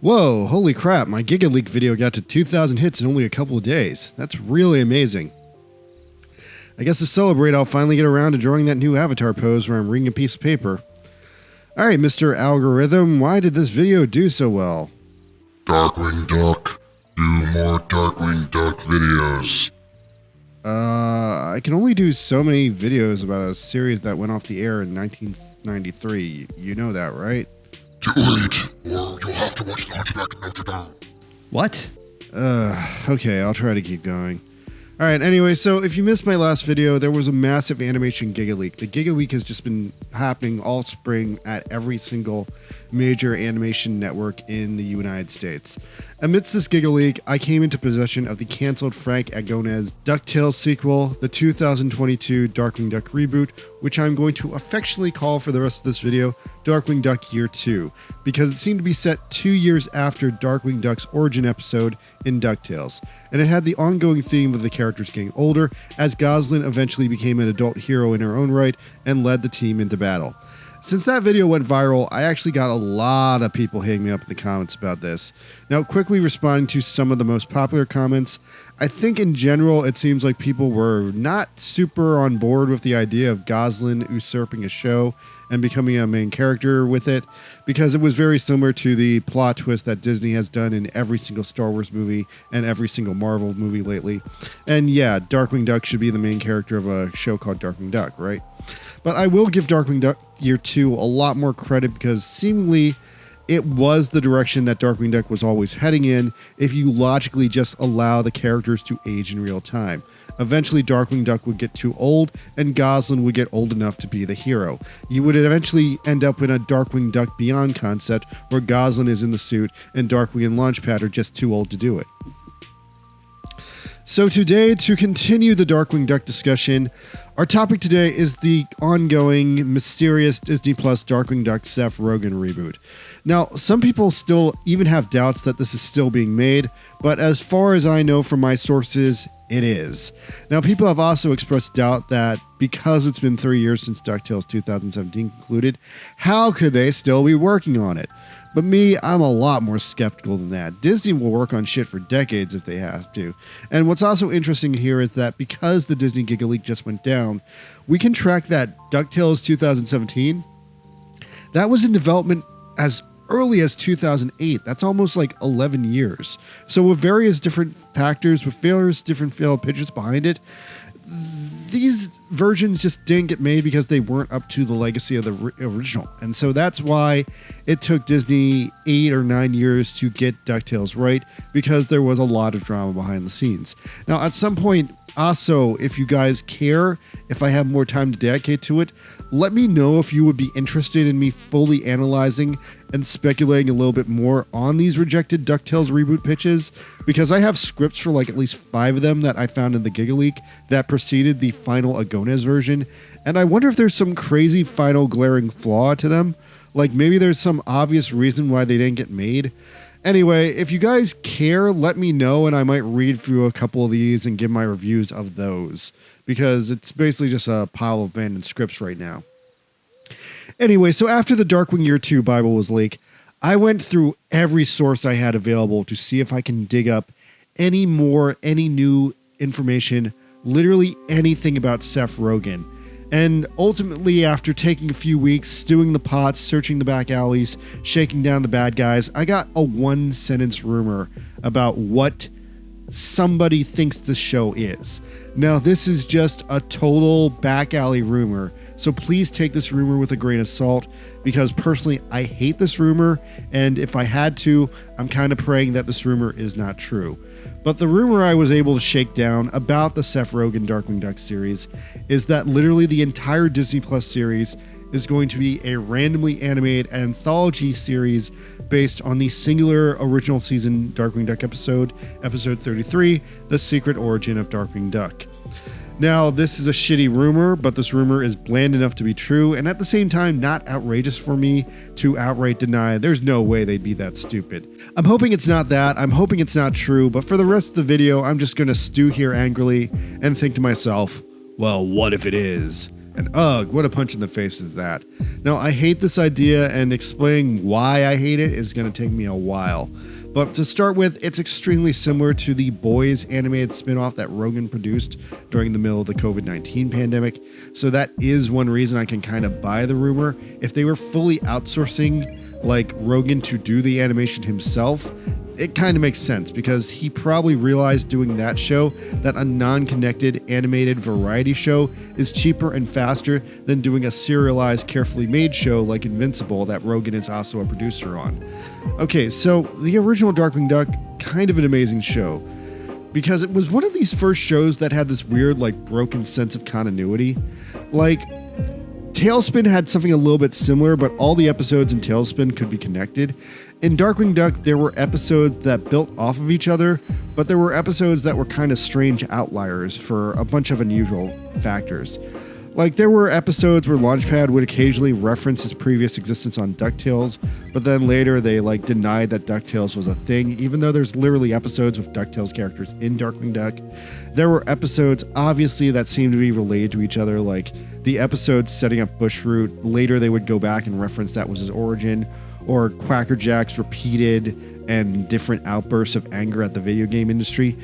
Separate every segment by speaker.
Speaker 1: Whoa, holy crap, my Giga Leak video got to 2,000 hits in only a couple of days. That's really amazing. I guess to celebrate, I'll finally get around to drawing that new avatar pose where I'm reading a piece of paper. Alright, Mr. Algorithm, why did this video do so well?
Speaker 2: Darkwing Duck, do more Darkwing Duck videos.
Speaker 1: I can only do so many videos about a series that went off the air in 1993. You know that, right?
Speaker 2: Do it, or you'll have to watch The Hunchback of Notre Dame.
Speaker 1: What? Okay, I'll try to keep going. Alright, anyway, so if you missed my last video, there was a massive animation Giga Leak. The Giga Leak has just been happening all spring at every single major animation network in the United States. Amidst this Giga Leak, I came into possession of the cancelled Frank Agonez DuckTales sequel, the 2022 Darkwing Duck Reboot, which I'm going to affectionately call for the rest of this video Darkwing Duck Year 2, because it seemed to be set 2 years after Darkwing Duck's origin episode in DuckTales, and it had the ongoing theme of the characters getting older as Goslin eventually became an adult hero in her own right and led the team into battle. Since that video went viral, I actually got a lot of people hitting me up in the comments about this. Now, quickly responding to some of the most popular comments, I think in general it seems like people were not super on board with the idea of Goslin usurping a show and becoming a main character with it, because it was very similar to the plot twist that Disney has done in every single Star Wars movie and every single Marvel movie lately. And yeah, Darkwing Duck should be the main character of a show called Darkwing Duck, right? But I will give Darkwing Duck Year 2 a lot more credit because seemingly it was the direction that Darkwing Duck was always heading in if you logically just allow the characters to age in real time. Eventually, Darkwing Duck would get too old, and Goslin would get old enough to be the hero. You would eventually end up in a Darkwing Duck Beyond concept where Goslin is in the suit and Darkwing and Launchpad are just too old to do it. So today, to continue the Darkwing Duck discussion, our topic today is the ongoing, mysterious Disney Plus Darkwing Duck Seth Rogen reboot. Now, some people still even have doubts that this is still being made, but as far as I know from my sources, it is. Now, people have also expressed doubt that because it's been 3 years since DuckTales 2017 concluded, how could they still be working on it? But me, I'm a lot more skeptical than that. Disney will work on shit for decades if they have to. And what's also interesting here is that because the Disney Giga Leak just went down, we can track that DuckTales 2017, that was in development as early as 2008. That's almost like 11 years. So with various different factors, with various different failed pitches behind it, these versions just didn't get made because they weren't up to the legacy of the original. And so that's why it took Disney 8 or 9 years to get DuckTales right, because there was a lot of drama behind the scenes. Now, at some point, also, if you guys care, if I have more time to dedicate to it, let me know if you would be interested in me fully analyzing and speculating a little bit more on these rejected DuckTales reboot pitches, because I have scripts for like at least 5 of them that I found in the Giga Leak that preceded the final Agonez version, and I wonder if there's some crazy final glaring flaw to them, like maybe there's some obvious reason why they didn't get made. Anyway, if you guys care, let me know and I might read through a couple of these and give my reviews of those, because it's basically just a pile of abandoned scripts right now. Anyway, so after the Darkwing Year 2 Bible was leaked, I went through every source I had available to see if I can dig up any new information, literally anything about Seth Rogen. And ultimately, after taking a few weeks, stewing the pots, searching the back alleys, shaking down the bad guys, I got a one-sentence rumor about what somebody thinks the show is. Now, this is just a total back alley rumor, so please take this rumor with a grain of salt, because personally, I hate this rumor, and if I had to, I'm kind of praying that this rumor is not true. But the rumor I was able to shake down about the Seth Rogen Darkwing Duck series is that literally the entire Disney Plus series is going to be a randomly animated anthology series based on the singular original season Darkwing Duck episode 33, The Secret Origin of Darkwing Duck. Now, this is a shitty rumor, but this rumor is bland enough to be true, and at the same time, not outrageous for me to outright deny. There's no way they'd be that stupid. I'm hoping it's not that, I'm hoping it's not true, but for the rest of the video, I'm just gonna stew here angrily and think to myself, well, what if it is? And ugh, what a punch in the face is that. Now, I hate this idea, and explaining why I hate it is going to take me a while. But to start with, it's extremely similar to the Boys animated spin-off that Rogan produced during the middle of the COVID-19 pandemic. So that is one reason I can kind of buy the rumor. If they were fully outsourcing like Rogan to do the animation himself, it kind of makes sense because he probably realized doing that show that a non-connected animated variety show is cheaper and faster than doing a serialized, carefully made show like Invincible that Rogan is also a producer on. Okay, so the original Darkwing Duck, kind of an amazing show because it was one of these first shows that had this weird, like, broken sense of continuity. Like, Tailspin had something a little bit similar, but all the episodes in Tailspin could be connected. In Darkwing Duck, there were episodes that built off of each other, but there were episodes that were kind of strange outliers for a bunch of unusual factors. Like, there were episodes where Launchpad would occasionally reference his previous existence on DuckTales, but then later they, like, denied that DuckTales was a thing, even though there's literally episodes with DuckTales characters in Darkwing Duck. There were episodes, obviously, that seemed to be related to each other, like the episode setting up Bushroot. Later they would go back and reference that was his origin, or Quacker Jack's repeated and different outbursts of anger at the video game industry.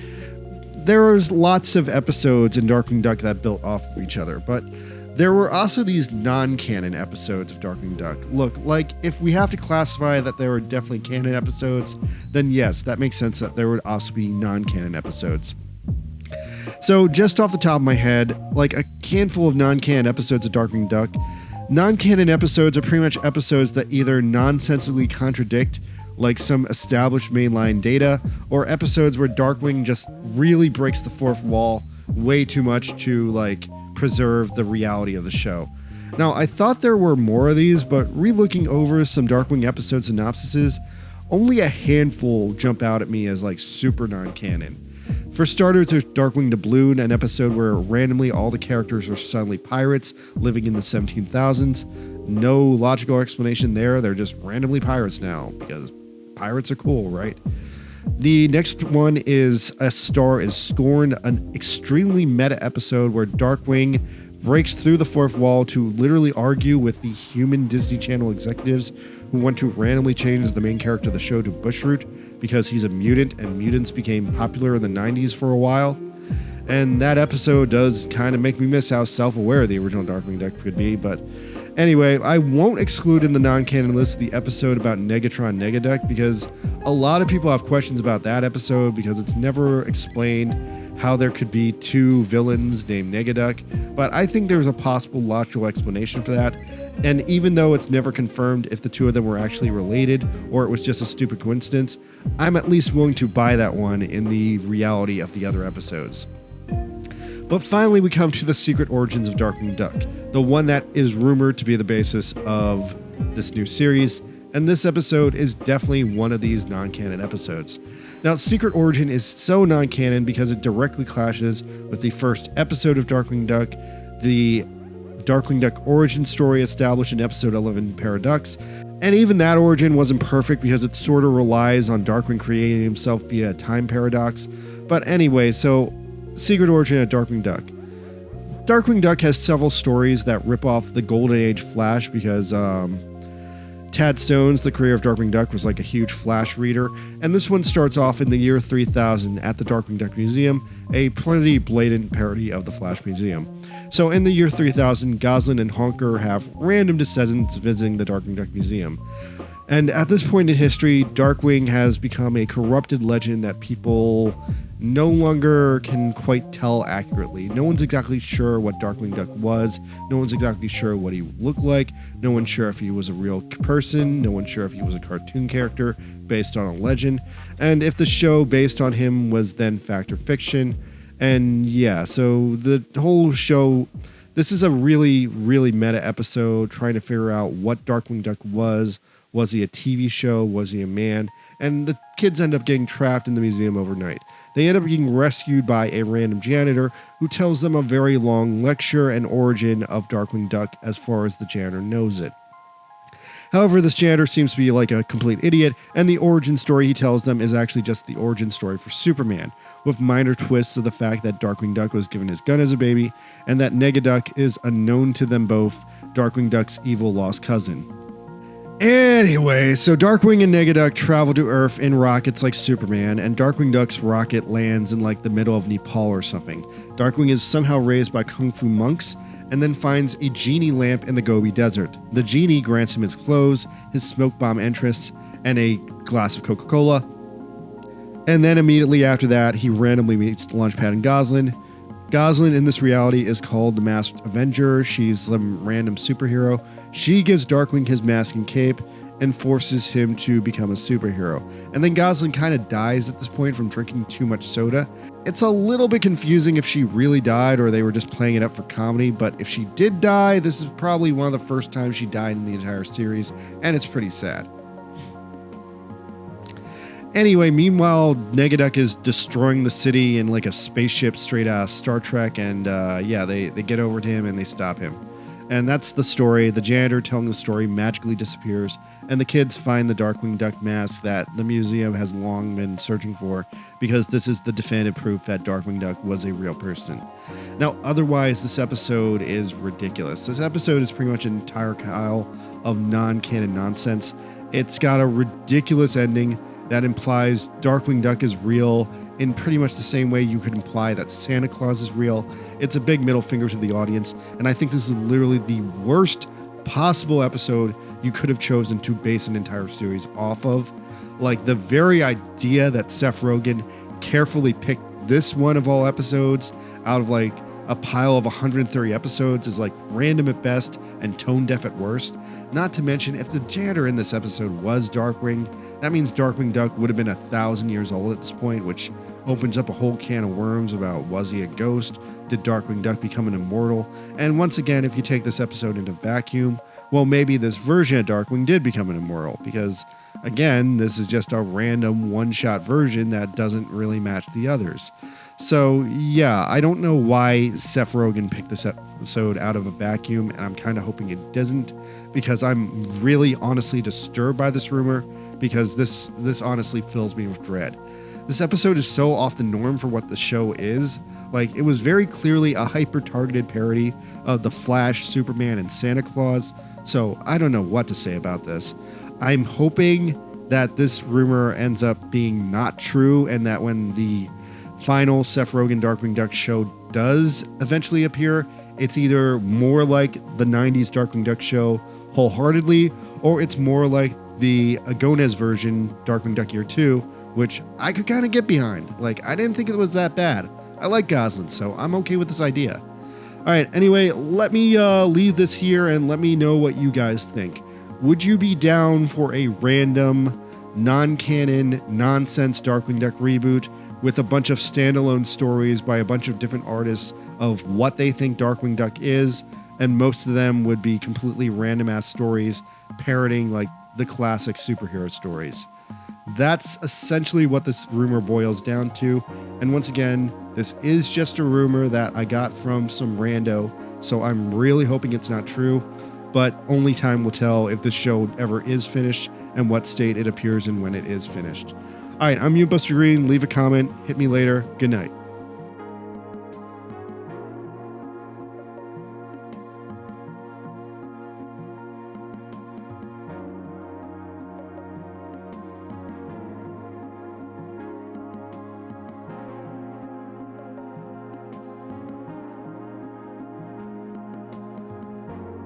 Speaker 1: There was lots of episodes in Darkwing Duck that built off of each other, but there were also these non-canon episodes of Darkwing Duck. Look, like, if we have to classify that there were definitely canon episodes, then yes, that makes sense that there would also be non-canon episodes. So just off the top of my head, like a handful of non-canon episodes of Darkwing Duck. Non-canon episodes are pretty much episodes that either nonsensically contradict like some established mainline data, or episodes where Darkwing just really breaks the fourth wall way too much to like preserve the reality of the show. Now, I thought there were more of these, but re-looking over some Darkwing episode synopsises, only a handful jump out at me as like super non-canon. For starters, there's Darkwing Doubloon, an episode where randomly all the characters are suddenly pirates living in the 17,000s. No logical explanation there, they're just randomly pirates now, because pirates are cool, right? The next one is A Star is Scorned, an extremely meta episode where Darkwing breaks through the fourth wall to literally argue with the human Disney Channel executives who want to randomly change the main character of the show to Bushroot because he's a mutant, and mutants became popular in the 90s for a while. And that episode does kind of make me miss how self-aware the original Darkwing Duck could be, but anyway, I won't exclude in the non-canon list the episode about Negatron Negaduck because a lot of people have questions about that episode because it's never explained how there could be two villains named Negaduck, but I think there's a possible logical explanation for that. And even though it's never confirmed if the two of them were actually related or it was just a stupid coincidence, I'm at least willing to buy that one in the reality of the other episodes. But finally, we come to the secret origins of Darkwing Duck, the one that is rumored to be the basis of this new series, and this episode is definitely one of these non-canon episodes. Now, Secret Origin is so non-canon because it directly clashes with the first episode of Darkwing Duck, the Darkwing Duck origin story established in episode 11 Paradox, and even that origin wasn't perfect because it sort of relies on Darkwing creating himself via a time paradox. But anyway, so Secret Origin of Darkwing Duck. Darkwing Duck has several stories that rip off the Golden Age Flash because Tad Stones, the creator of Darkwing Duck, was like a huge Flash reader, and this one starts off in the year 3000 at the Darkwing Duck Museum, a pretty blatant parody of the Flash Museum. So in the year 3000, Goslin and Honker have random descendants visiting the Darkwing Duck Museum. And at this point in history, Darkwing has become a corrupted legend that people no longer can quite tell accurately. No one's exactly sure what Darkwing Duck was. No one's exactly sure what he looked like. No one's sure if he was a real person. No one's sure if he was a cartoon character based on a legend. And if the show based on him was then fact or fiction. And yeah, so the whole show, this is a really, really meta episode trying to figure out what Darkwing Duck was. Was he a TV show? Was he a man? And the kids end up getting trapped in the museum overnight. They end up being rescued by a random janitor who tells them a very long lecture and origin of Darkwing Duck as far as the janitor knows it. However, this janitor seems to be like a complete idiot, and the origin story he tells them is actually just the origin story for Superman, with minor twists of the fact that Darkwing Duck was given his gun as a baby, and that Negaduck is unknown to them both, Darkwing Duck's evil lost cousin. Anyway, so Darkwing and Negaduck travel to Earth in rockets like Superman, and Darkwing Duck's rocket lands in like the middle of Nepal or something. Darkwing is somehow raised by Kung Fu monks, and then finds a genie lamp in the Gobi Desert. The genie grants him his clothes, his smoke bomb entrance, and a glass of Coca-Cola. And then immediately after that, he randomly meets Launchpad and Goslin. Goslin in this reality is called the Masked Avenger. She's some random superhero. She gives Darkwing his mask and cape and forces him to become a superhero. And then Goslin kind of dies at this point from drinking too much soda. It's a little bit confusing if she really died or they were just playing it up for comedy, but if she did die, this is probably one of the first times she died in the entire series, and it's pretty sad. Anyway, meanwhile, Negaduck is destroying the city in like a spaceship straight out of Star Trek, and they get over to him and they stop him. And that's the story. The janitor telling the story magically disappears, and the kids find the Darkwing Duck mask that the museum has long been searching for, because this is the definitive proof that Darkwing Duck was a real person. Now, otherwise, this episode is ridiculous. This episode is pretty much an entire pile of non-canon nonsense. It's got a ridiculous ending that implies Darkwing Duck is real in pretty much the same way you could imply that Santa Claus is real. It's a big middle finger to the audience, and I think this is literally the worst possible episode you could have chosen to base an entire series off of. Like, the very idea that Seth Rogen carefully picked this one of all episodes out of like a pile of 130 episodes is like random at best and tone deaf at worst. Not to mention, if the janitor in this episode was Darkwing, that means Darkwing Duck would have been 1,000 years old at this point, which opens up a whole can of worms about, was he a ghost? Did Darkwing Duck become an immortal? And once again, if you take this episode into vacuum, well, maybe this version of Darkwing did become an immortal, because again, this is just a random one-shot version that doesn't really match the others. So yeah, I don't know why Seth Rogen picked this episode out of a vacuum, and I'm kind of hoping it doesn't, because I'm really honestly disturbed by this rumor, because this honestly fills me with dread. This episode is so off the norm for what the show is. Like, it was very clearly a hyper-targeted parody of The Flash, Superman, and Santa Claus, so I don't know what to say about this. I'm hoping that this rumor ends up being not true, and that when the final Seth Rogen Darkwing Duck show does eventually appear, it's either more like the 90s Darkwing Duck show wholeheartedly, or it's more like the Agones version, Darkwing Duck Year 2, which I could kind of get behind. Like, I didn't think it was that bad. I like Goslin, so I'm okay with this idea. All right, anyway, let me leave this here and let me know what you guys think. Would you be down for a random, non-canon, nonsense Darkwing Duck reboot with a bunch of standalone stories by a bunch of different artists of what they think Darkwing Duck is, and most of them would be completely random-ass stories parroting like the classic superhero stories? That's essentially what this rumor boils down to. And once again, this is just a rumor that I got from some rando, so I'm really hoping it's not true, but only time will tell if this show ever is finished and what state it appears in when it is finished. All right, I'm you, Buster Green. Leave a comment. Hit me later. Good night.